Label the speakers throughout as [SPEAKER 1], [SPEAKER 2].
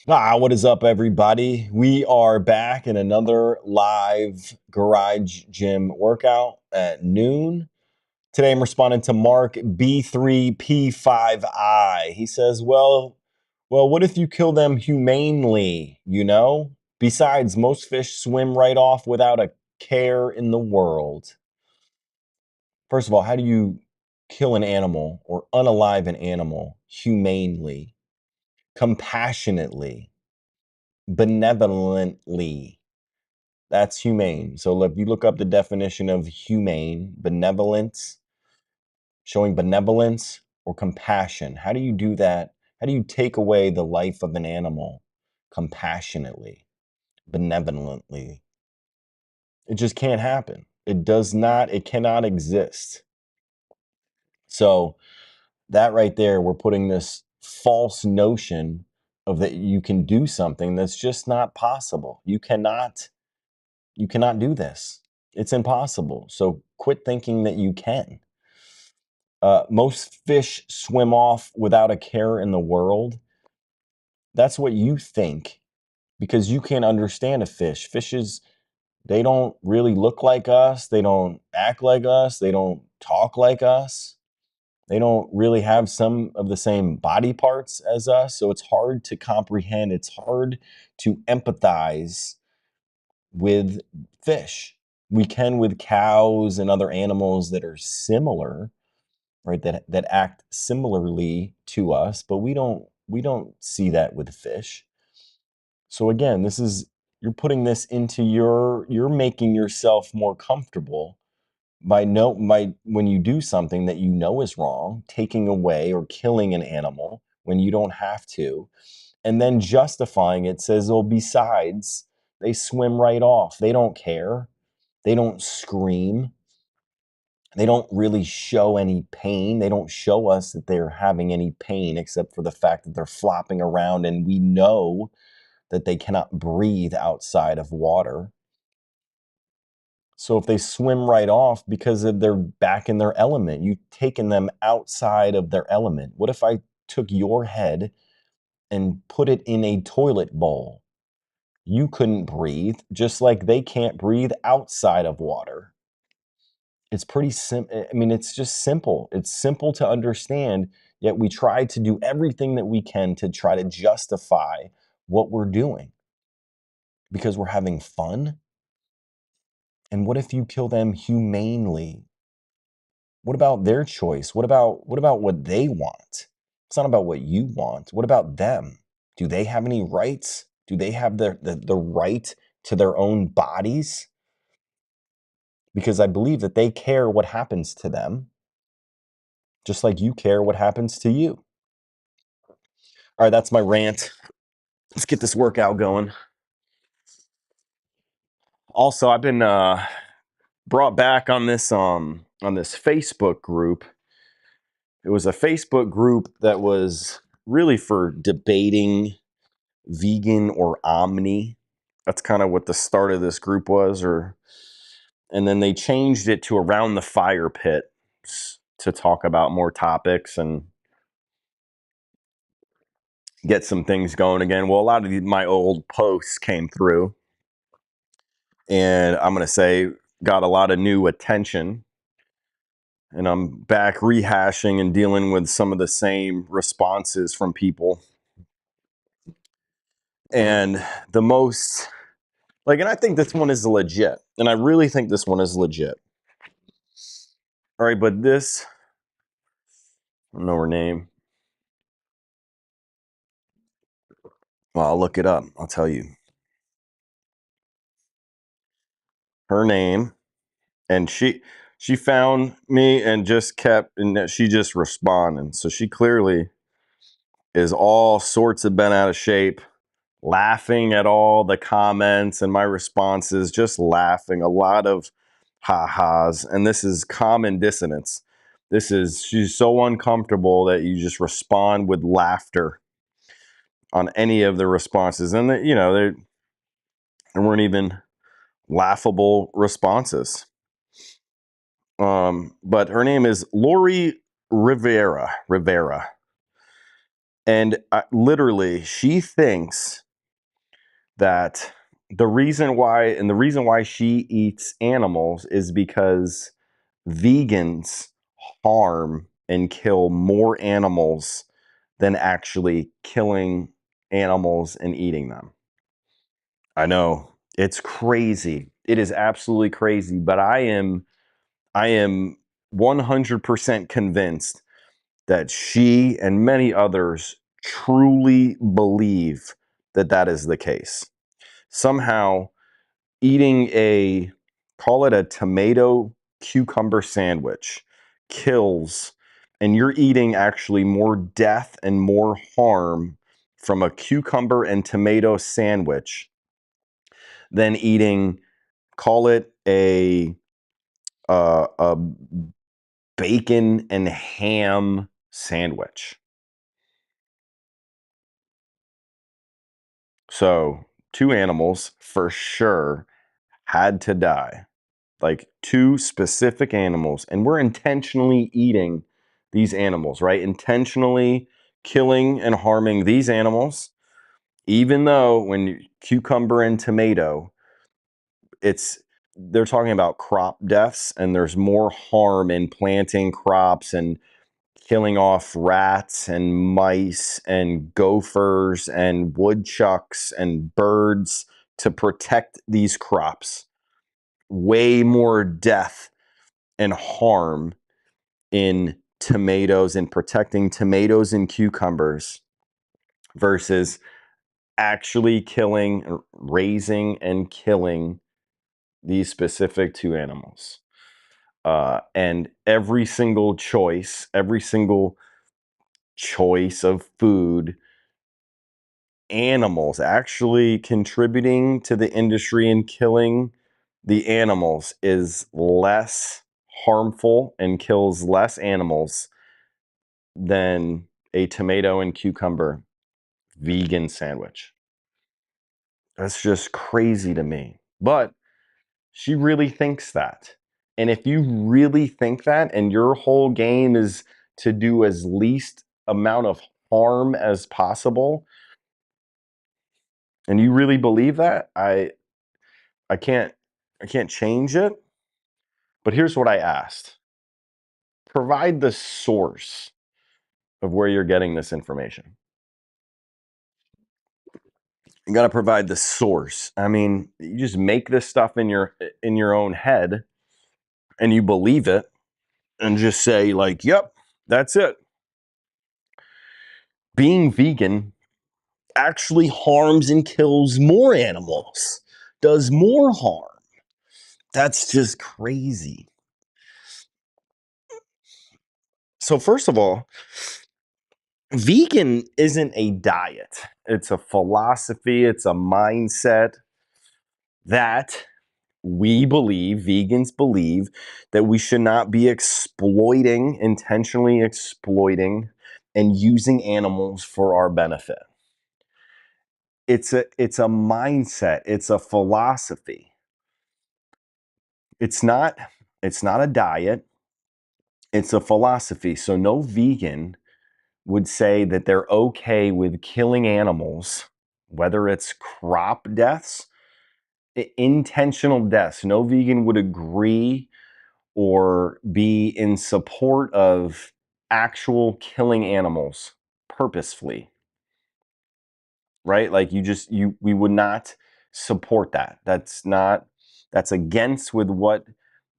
[SPEAKER 1] What is up, everybody? We are back in another live garage gym workout at noon. Today I'm responding to Mark B3P5I. He says, well, what if you kill them humanely, Besides, most fish swim right off without a care in the world. First of all, how do you kill an animal or unalive an animal humanely, compassionately, benevolently? That's humane. So if you look up the definition of humane, benevolence, showing benevolence or compassion, how do you do that? How do you take away the life of an animal compassionately, benevolently? It just can't happen. It cannot exist. So that right there, we're putting this false notion of that you can do something that's just not possible. You cannot do this. It's impossible. So quit thinking that you can. Most fish swim off without a care in the world. That's what you think because you can't understand a fish. Fishes, they don't really look like us. They don't act like us. They don't talk like us. They don't really have some of the same body parts as us. So it's hard to comprehend. It's hard to empathize with fish. We can with cows and other animals that are similar, right? That act similarly to us, but we don't see that with fish. So again, you're putting this into you're making yourself more comfortable by when you do something that you know is wrong, taking away or killing an animal when you don't have to, and then justifying it says, well, besides, they swim right off. They don't care. They don't scream. They don't really show any pain. They don't show us that they're having any pain except for the fact that they're flopping around and we know that they cannot breathe outside of water. So if they swim right off because they're back in their element, you've taken them outside of their element. What if I took your head and put it in a toilet bowl? You couldn't breathe, just like they can't breathe outside of water. It's pretty simple. I mean, it's just simple. It's simple to understand, yet we try to do everything that we can to try to justify what we're doing because we're having fun. And what if you kill them humanely? What about their choice? What about what they want? It's not about what you want. What about them? Do they have any rights? Do they have the right to their own bodies? Because I believe that they care what happens to them, just like you care what happens to you. All right, that's my rant. Let's get this workout going. Also, I've been brought back on this Facebook group. It was a Facebook group that was really for debating vegan or omni. That's kind of what the start of this group was, and then they changed it to around the fire pit to talk about more topics and get some things going again. Well, a lot of my old posts came through, and I'm going to say got a lot of new attention. And I'm back rehashing and dealing with some of the same responses from people. And the most, and I think this one is legit. And I really think this one is legit. All right, but this, I don't know her name. Well, I'll look it up. I'll tell you. Her name, and she found me and just kept, and she just responding. So she clearly is all sorts of bent out of shape, laughing at all the comments and my responses, just laughing. A lot of ha-has, and this is common dissonance. She's so uncomfortable that you just respond with laughter on any of the responses. And, there weren't even laughable responses. But her name is Lori Rivera. And literally, she thinks that the reason why she eats animals is because vegans harm and kill more animals than actually killing animals and eating them. I know it's crazy. It is absolutely crazy, but I am 100% convinced that she and many others truly believe that that is the case. Somehow eating call it a tomato cucumber sandwich kills, and you're eating actually more death and more harm from a cucumber and tomato sandwich than eating, call it a bacon and ham sandwich. So, two animals for sure had to die. Like two specific animals, and we're intentionally eating these animals, right? Intentionally killing and harming these animals, even though cucumber and tomato, they're talking about crop deaths, and there's more harm in planting crops and killing off rats and mice and gophers and woodchucks and birds to protect these crops. Way more death and harm in tomatoes and protecting tomatoes and cucumbers versus actually raising and killing these specific two animals. And every single choice of food, animals actually contributing to the industry and killing the animals is less harmful and kills less animals than a tomato and cucumber vegan sandwich. That's just crazy to me. But she really thinks that. And if you really think that and your whole game is to do as least amount of harm as possible, and you really believe that, I can't change it. But here's what I asked. Provide the source of where you're getting this information. You got to provide the source. I mean, you just make this stuff in your own head and you believe it and just say like, "Yep, that's it." Being vegan actually harms and kills more animals, does more harm. That's just crazy. So first of all, vegan isn't a diet. It's a philosophy, it's a mindset that vegans believe that we should not be intentionally exploiting and using animals for our benefit. It's a mindset, it's a philosophy. It's not a diet, it's a philosophy. So no vegan would say that they're okay with killing animals, whether it's crop deaths, intentional deaths. No vegan would agree or be in support of actual killing animals purposefully, right? Like we would not support that. That's against with what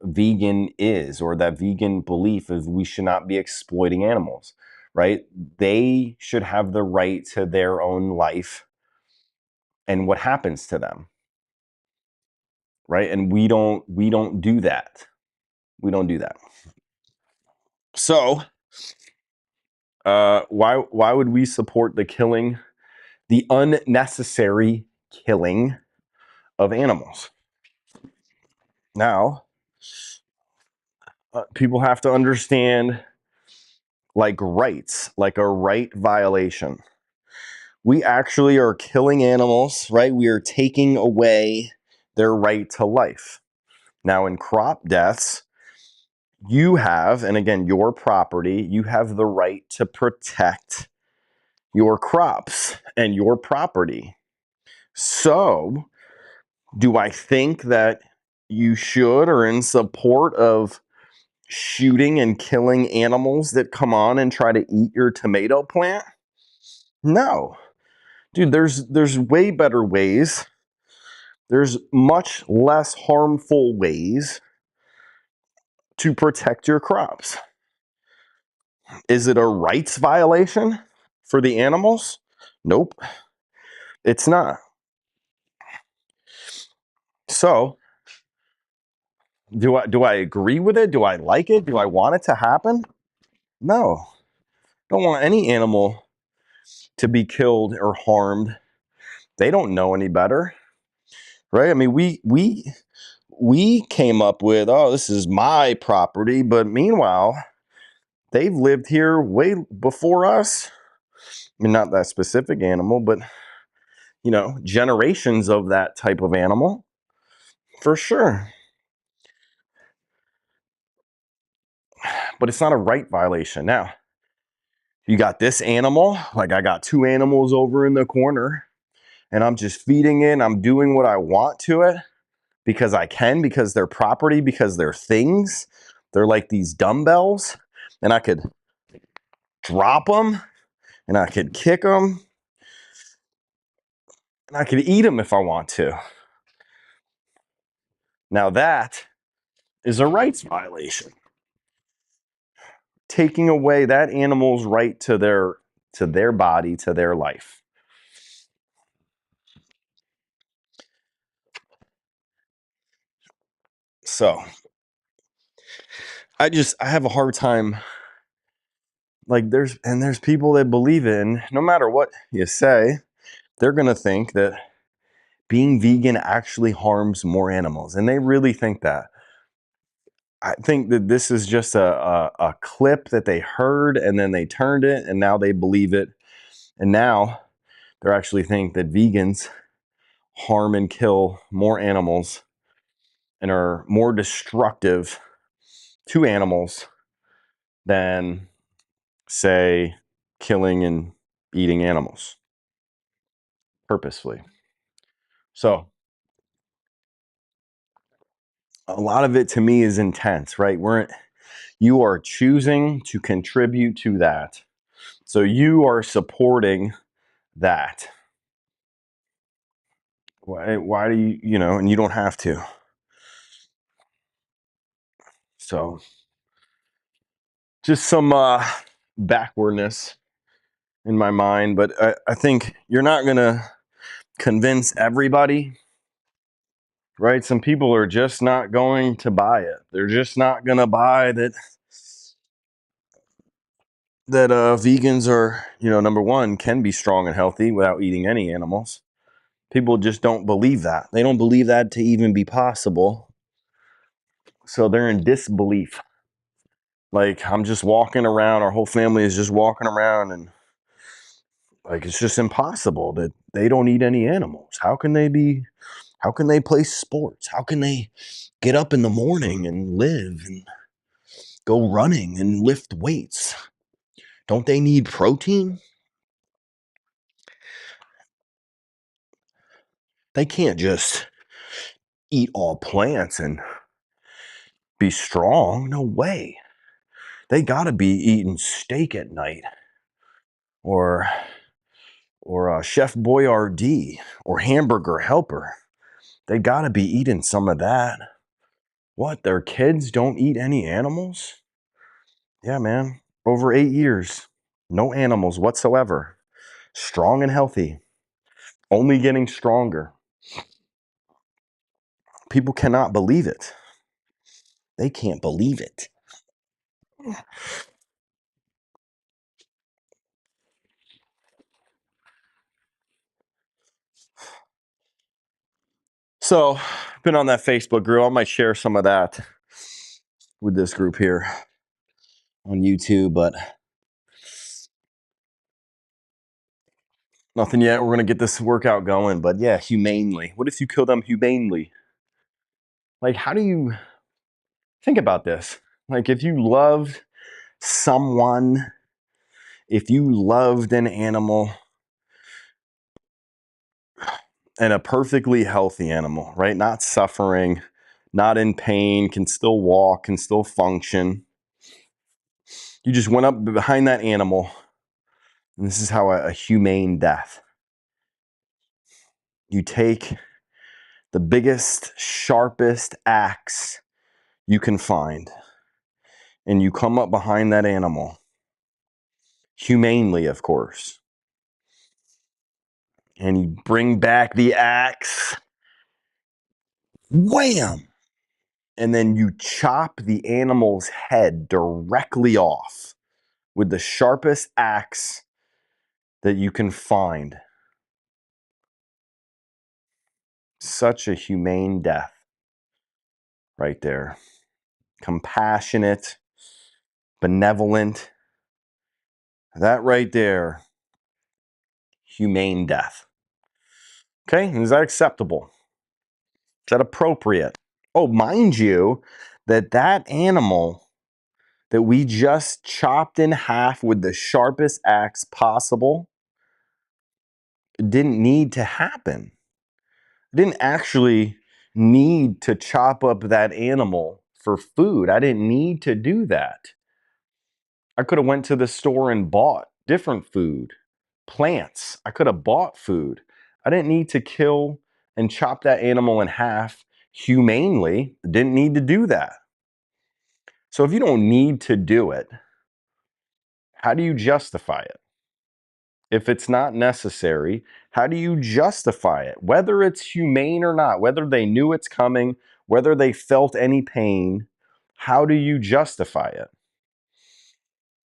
[SPEAKER 1] vegan is, or that vegan belief is we should not be exploiting animals, right? They should have the right to their own life and what happens to them, right? And we don't do that. We don't do that. So, why would we support the unnecessary killing of animals? Now, people have to understand like rights, like a right violation. We actually are killing animals, right? We are taking away their right to life. Now, in crop deaths, you have, and again, your property, you have the right to protect your crops and your property. So, do I think that you should or in support of shooting and killing animals that come on and try to eat your tomato plant? No. Dude, there's way better ways. There's much less harmful ways to protect your crops. Is it a rights violation for the animals? Nope, it's not. So, do I agree with it? Do I like it? Do I want it to happen? No. I don't want any animal to be killed or harmed. They don't know any better. Right? I mean, we came up with, oh, this is my property, but meanwhile, they've lived here way before us. I mean, not that specific animal, but generations of that type of animal, for sure. But it's not a right violation. Now, you got this animal, like I got two animals over in the corner, and I'm just feeding it, I'm doing what I want to it because I can, because they're property, because they're things. They're like these dumbbells, and I could drop them, and I could kick them, and I could eat them if I want to. Now that is a rights violation. Taking away that animal's right to their body, to their life. So I have a hard time, like there's people that believe in, no matter what you say, they're gonna think that being vegan actually harms more animals. And they really think that. I think that this is just a clip that they heard and then they turned it and now they believe it. And now they actually think that vegans harm and kill more animals and are more destructive to animals than, say, killing and eating animals purposefully. So a lot of it to me is intense, right? You are choosing to contribute to that. So you are supporting that. Why do and you don't have to. So just some backwardness in my mind, but I think you're not going to convince everybody, right? Some people are just not going to buy it. They're just not going to buy that vegans are, number one, can be strong and healthy without eating any animals. People just don't believe that. They don't believe that to even be possible. So they're in disbelief. Like, I'm just walking around, our whole family is just walking around, and like it's just impossible that they don't eat any animals. How can they play sports? How can they get up in the morning and live and go running and lift weights? Don't they need protein? They can't just eat all plants and be strong. No way. They got to be eating steak at night or Chef Boyardee or Hamburger Helper. They got to be eating some of that. What? Their kids don't eat any animals? Yeah, man. Over 8 years. No animals whatsoever. Strong and healthy. Only getting stronger. People cannot believe it. They can't believe it. So, been on that Facebook group. I might share some of that with this group here on YouTube, but nothing yet. We're going to get this workout going, but yeah, humanely. What if you kill them humanely? Like, how do you think about this? Like, if you loved someone If you loved an animal, and a perfectly healthy animal, right? Not suffering, not in pain, can still walk, can still function. You just went up behind that animal, and this is how a humane death. You take the biggest, sharpest axe you can find, and you come up behind that animal, humanely, of course, and you bring back the axe, wham! And then you chop the animal's head directly off with the sharpest axe that you can find. Such a humane death right there. Compassionate, benevolent. That right there, humane death. Okay, is that acceptable? Is that appropriate? Oh, mind you, that animal that we just chopped in half with the sharpest axe possible didn't need to happen. Didn't actually need to chop up that animal for food. I didn't need to do that. I could have went to the store and bought different food, plants. I could have bought food. I didn't need to kill and chop that animal in half humanely. Didn't need to do that. So if you don't need to do it, how do you justify it? If it's not necessary, how do you justify it? Whether it's humane or not, whether they knew it's coming, whether they felt any pain, how do you justify it?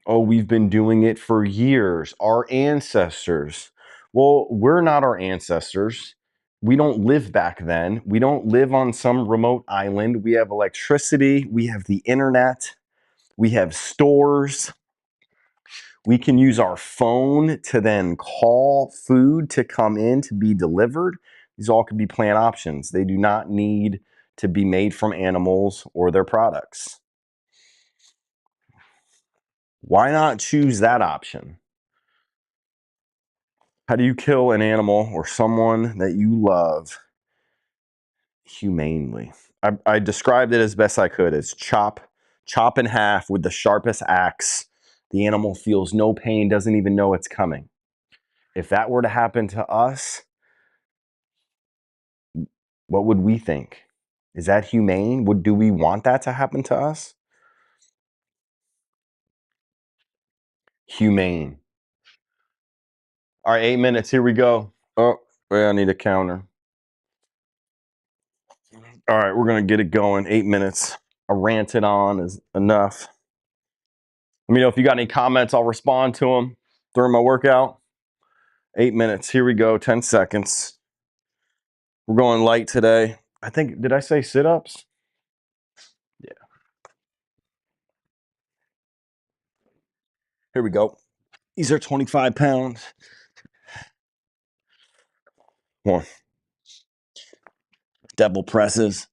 [SPEAKER 1] Oh, we've been doing it for years. Our ancestors. Well, we're not our ancestors. We don't live back then. We don't live on some remote island. We have electricity. We have the internet. We have stores. We can use our phone to then call food to come in to be delivered. These all could be plant options. They do not need to be made from animals or their products. Why not choose that option? How do you kill an animal or someone that you love humanely? I described it as best I could as chop in half with the sharpest axe. The animal feels no pain, doesn't even know it's coming. If that were to happen to us, what would we think? Is that humane? Do we want that to happen to us? Humane. All right, 8 minutes. Here we go. Oh, well, I need a counter. All right, we're going to get it going. 8 minutes. I ranted on is enough. Let me know if you got any comments. I'll respond to them during my workout. 8 minutes. Here we go. 10 seconds. We're going light today. I think, did I say sit-ups? Yeah. Here we go. These are 25 pounds. 1. Double presses.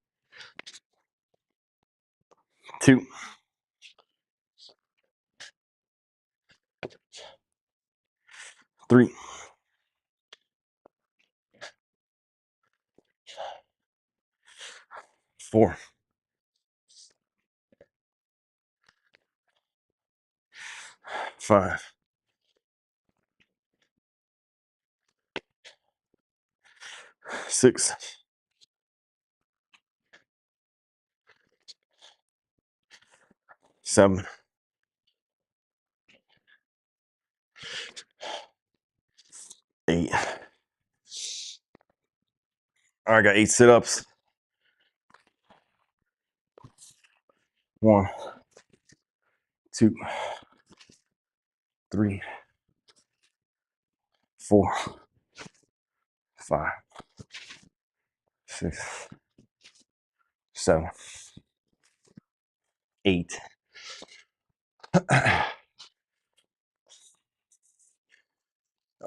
[SPEAKER 1] 2. 3. 4. 5. 6. 7. 8. All right, I got 8 sit-ups. 1, 2, 3, 4, 5, 6, 7, 8.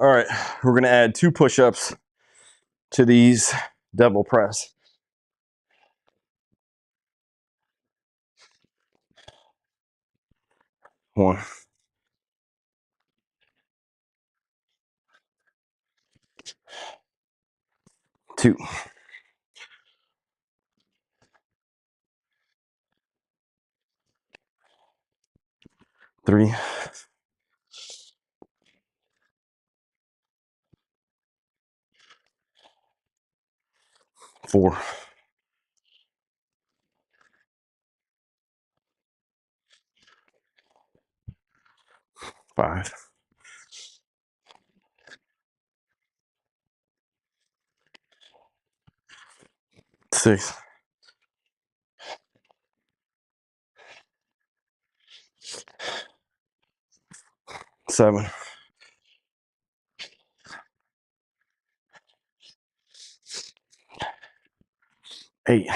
[SPEAKER 1] All right, we're going to add 2 push-ups to these devil press. 1, 2, 3, 4, 5, 6, 7, 8,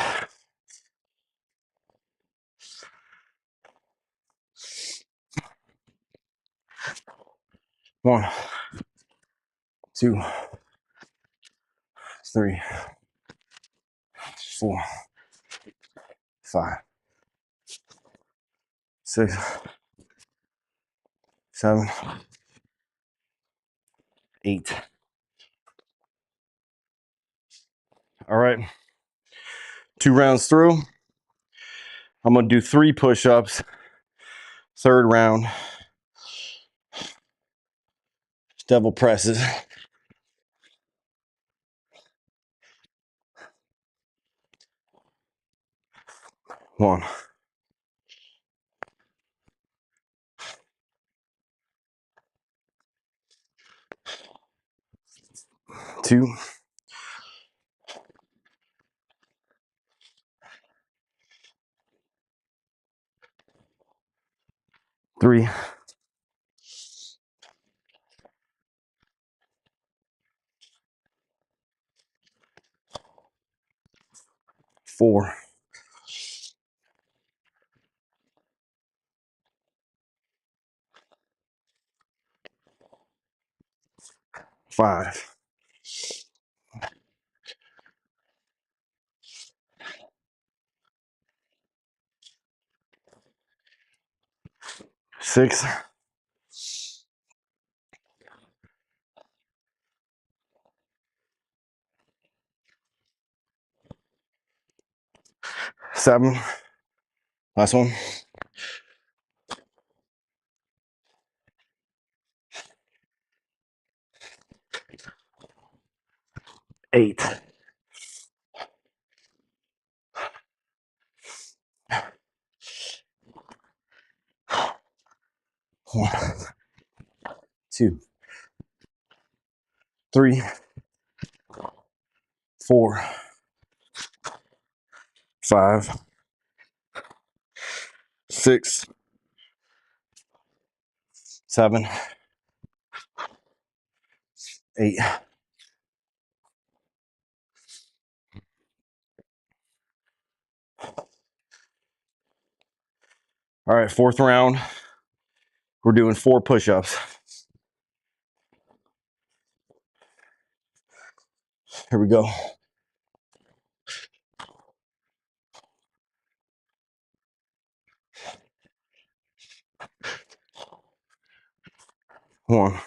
[SPEAKER 1] 1, 2, 3, 4, 5, 6, 7, 8. All right. 2 rounds through. I'm going to do 3 push-ups. Third round, devil presses. 1, 2, 3, 4, 5, 6, 7. Last one. 8. 1, 2, 3, 4, 5, 6, 7, 8. All right, 4th round. We're doing 4 push-ups. Here we go. 1,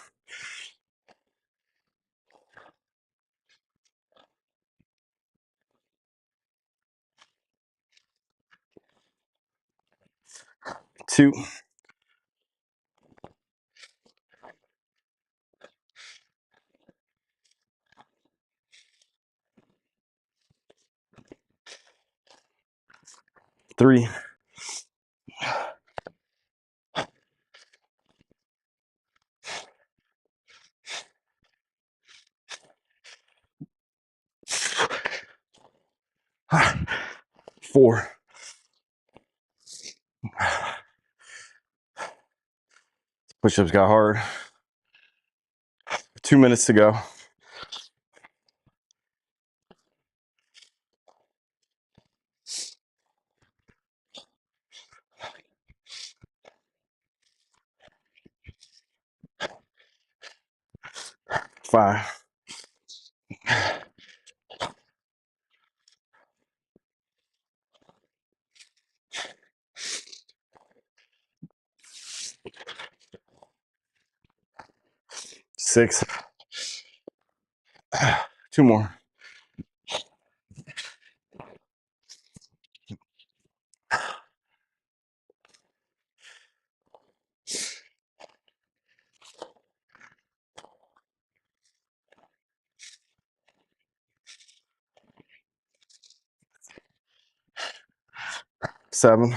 [SPEAKER 1] 2, 3, 4. Push-ups got hard. 2 minutes to go. 5, 6, 2 more. Seven.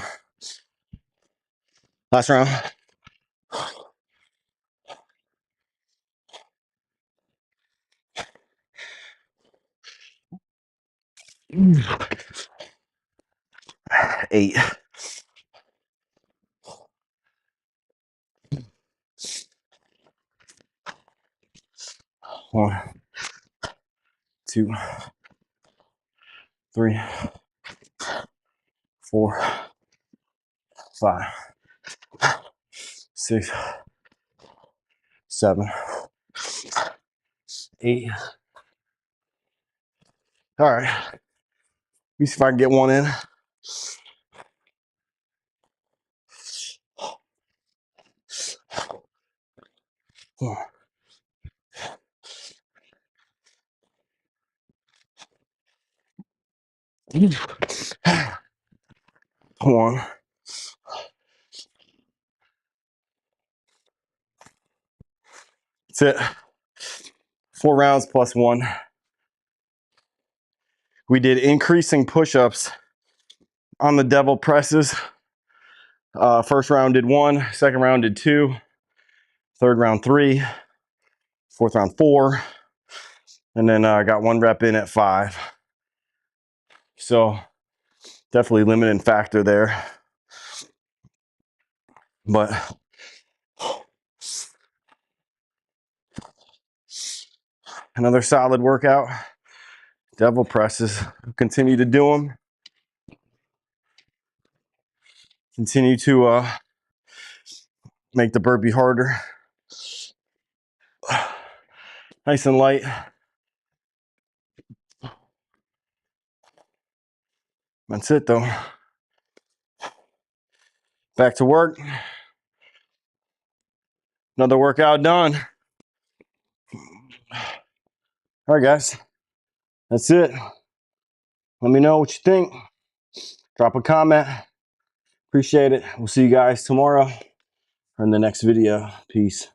[SPEAKER 1] Last round. Eight. One, two, three, four, five, six, seven, eight. All right. Let me see if I can get one in. One. That's it. 4 rounds plus 1. We did increasing push-ups on the devil presses. First round did 1, second round did 2, third round 3, fourth round 4, and then I got 1 rep in at 5. So definitely limiting factor there. But another solid workout. Devil presses. Continue to do them. Continue to make the burpee harder. Nice and light. That's it though. Back to work. Another workout done. All right, guys. That's it. Let me know what you think. Drop a comment. Appreciate it. We'll see you guys tomorrow or in the next video. Peace.